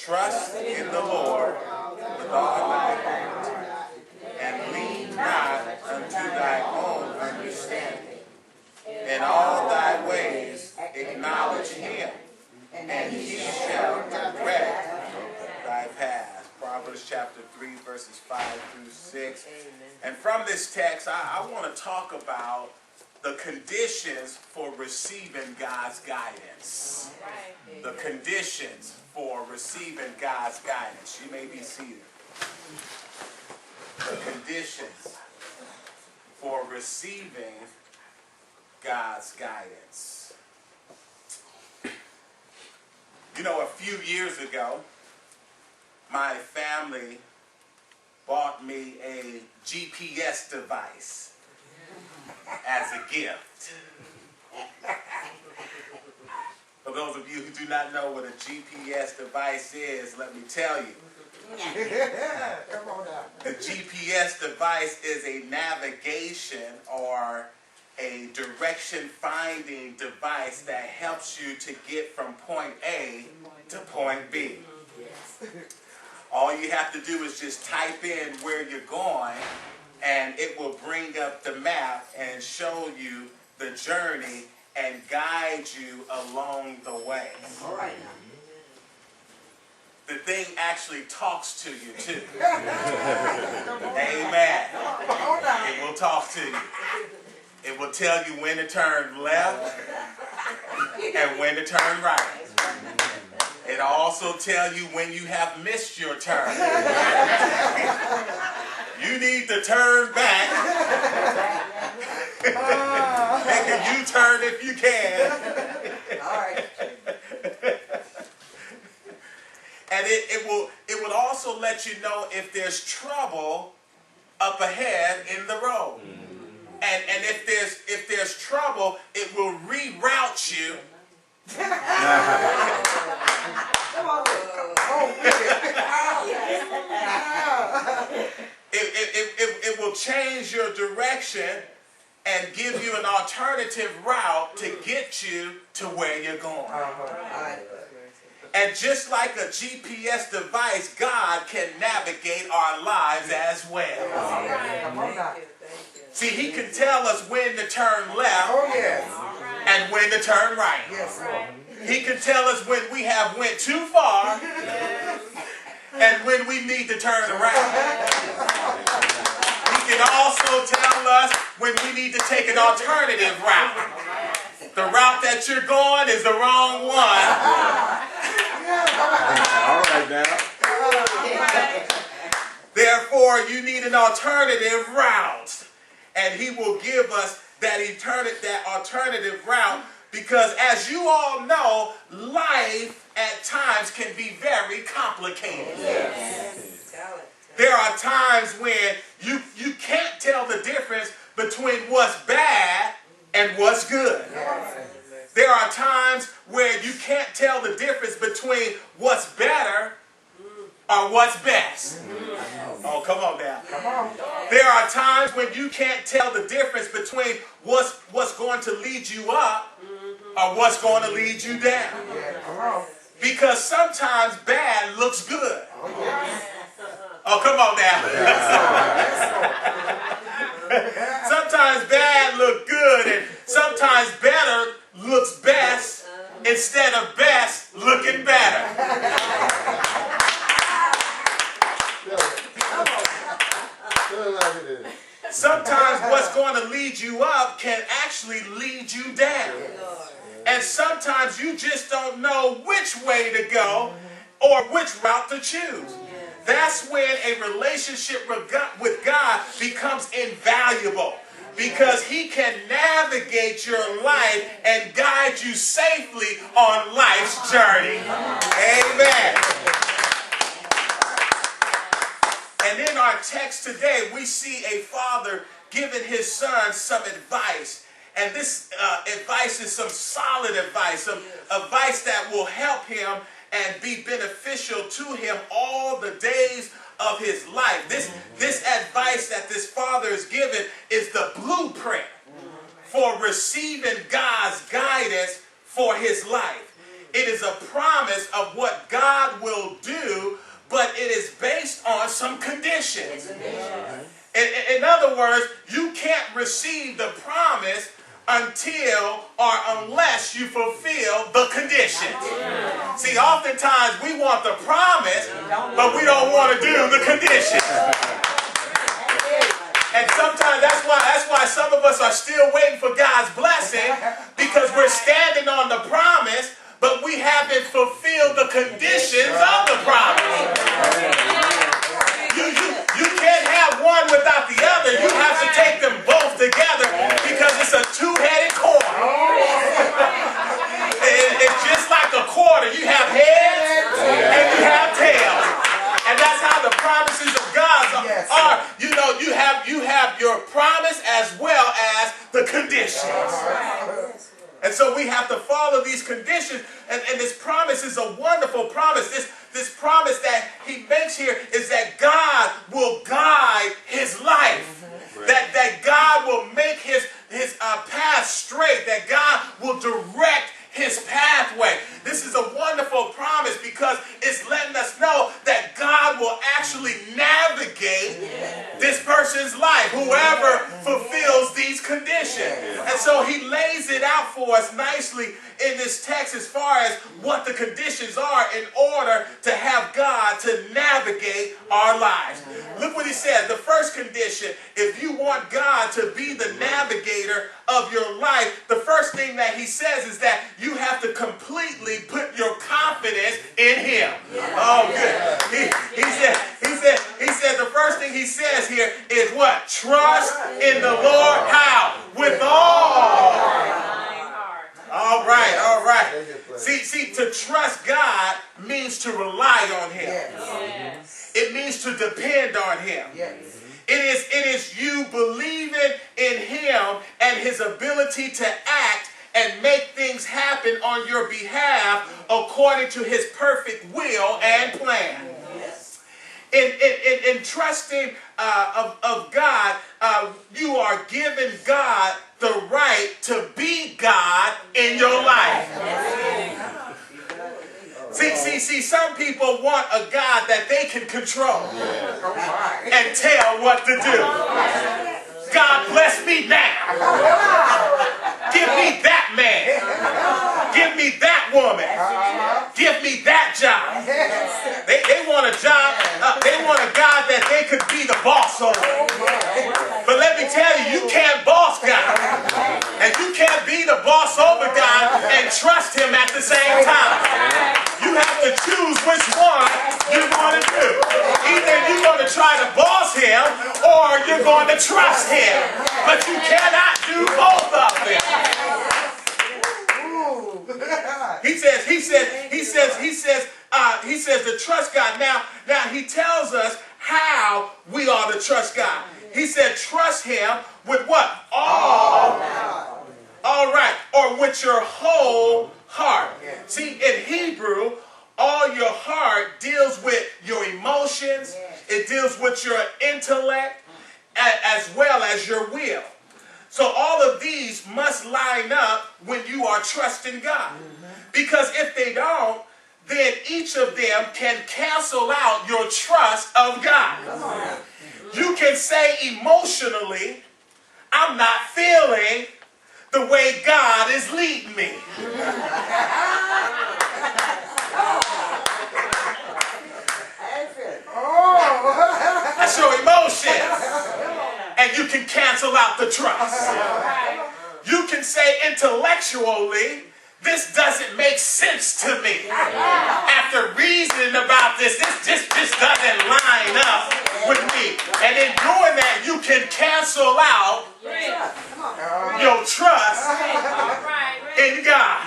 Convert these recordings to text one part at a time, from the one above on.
Trust in the Lord with all thy heart, and lean not unto thy own understanding. In all thy ways acknowledge him, and he shall direct thy path. Proverbs chapter 3, verses 5 through 6. And from this text, I want to talk about the conditions for receiving God's guidance. The conditions for receiving God's guidance. You may be seated. The conditions for receiving God's guidance. You know, a few years ago, my family bought me a GPS device as a gift. For those of you who do not know what a GPS device is, let me tell you. The GPS device is a navigation or a direction-finding device that helps you to get from point A to point B. All you have to do is just type in where you're going, and it will bring up the map and show you the journey and guide you along the way. All right. The thing actually talks to you too. Amen. It will talk to you. It will tell you when to turn left and when to turn right. It'll also tell you when you have missed your turn. You need to turn back. Make a U-turn if you can. All right. And it will also let you know if there's trouble up ahead in the road. And if there's trouble, it will reroute you. It will change your direction and give you an alternative route to get you to where you're going. And just like a GPS device, God can navigate our lives as well. See, he can tell us when to turn left and when to turn right. He can tell us when we have went too far and when we need to turn around. He can also tell us when we need to take an alternative route. The route that you're going is the wrong one. All right now. Therefore, you need an alternative route. And he will give us that alternative route, because as you all know, life at times can be very complicated. There are times when you can't tell the difference between what's bad and what's good. There are times where you can't tell the difference between what's better or what's best. Oh, come on now. There are times when you can't tell the difference between what's going to lead you up or what's going to lead you down. Because sometimes bad looks good. Oh, come on now. Sometimes bad looks good, and sometimes better looks best instead of best looking better. Sometimes what's going to lead you up can actually lead you down. And sometimes you just don't know which way to go or which route to choose. That's when a relationship with God becomes invaluable, because he can navigate your life and guide you safely on life's journey. Amen. And in our text today, we see a father giving his son some advice. And this advice is some solid advice, some advice that will help him and be beneficial to him all the days of his life. This advice that this father is given is the blueprint for receiving God's guidance for his life. It is a promise of what God will do it is based on some conditions. In other words, you can't receive the promise until or unless you fulfill the conditions. See, oftentimes we want the promise, but we don't want to do the conditions. And sometimes that's why some of us are still waiting for God's blessing, because we're standing on the promise, but we haven't fulfilled the conditions of the promise. You can't have one without the other. You have to take them both together, because it's a two-headed cord. It's just like a quarter. You have heads and you have tails. And that's how the promises of God are. You know, you have your promise as well as the conditions. And so we have to follow these conditions. And this promise is a wonderful promise. This promise that he makes here is that God will guide his life. That God will make his path straight. That God will direct his pathway. This is a wonderful promise, because it's letting us know that God will actually navigate this person's life, whoever fulfills these conditions. And so he lays it out for us nicely in this text as far as what the conditions are in order to have God to navigate our lives. Look what he says. The first condition, if you want God to be the navigator of your life, the first thing that he says is that you have to completely put your confidence in him. Oh, good. He said the first thing he says here is what? Trust in the Lord. How? With all. All right. See, to trust God means to rely on him. It means to depend on him. It is you believing in him and his ability to act and make things happen on your behalf according to his perfect will and plan. In trusting of God, you are giving God the right to be God in your life. See, some people want a God that they can control and tell what to do. God bless me now. Give me that man. Give me that woman. Give me that job. They want a job. They want a God that they could be the boss over. But let me tell you, you can't boss God. And you can't be the boss over God and trust him at the same time. You have to choose which one you want to do. Either you're going to try to boss him or you're going to trust him. But you cannot do both of them. He says to trust God. Now he tells us how we are to trust God. He said trust him with what? All right. Or with your whole heart. See, in Hebrew, all your heart deals with your emotions. It deals with your intellect as well as your will. So all of these must line up when you are trusting God. Because if they don't, then each of them can cancel out your trust of God. You can say emotionally, I'm not feeling the way God is leading me. That's your emotions. And you can cancel out the trust. You can say intellectually, this doesn't make sense to me. After reasoning about this doesn't line up with me. And in doing that, you can cancel out your trust in God.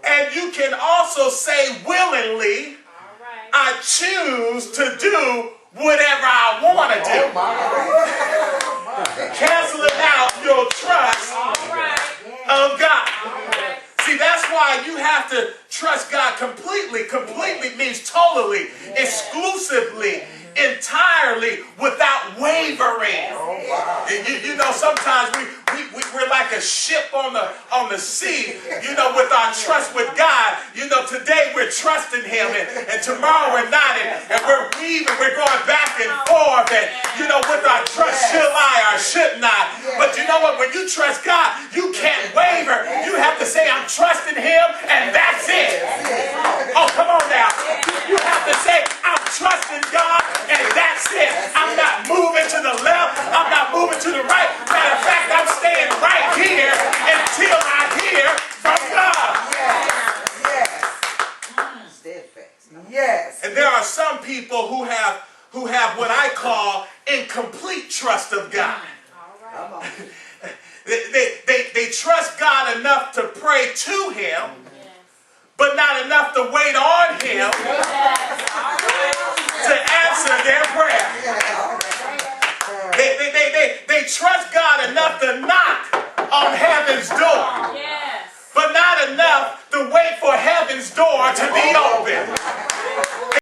And you can also say willingly, I choose to do whatever I want to do. Canceling out your trust of God. See, that's why you have to trust God completely. Completely means totally, exclusively, entirely, without wavering. You know, sometimes we're like a ship on the sea, you know, with our trust with God. You know, today we're trusting him, and tomorrow we're not, and we're weaving, we're going back and forth, and you know, with our trust, should I or shouldn't I? But you know what, when you trust God, you can't waver. You have to say, I'm trusting him, and that's it. Oh, come on now. You have to say, I'm trusting God, and that's it. I'm not moving to the left, I'm not moving to the right. Matter of fact, I'm staying right here until I hear from God. Yes. And there are some people who have what I call incomplete trust of God. Come on. They trust God enough to pray to him, but not enough to wait on him to answer their prayer. They trust God enough to knock on heaven's door, but not enough to wait for heaven's door to be open.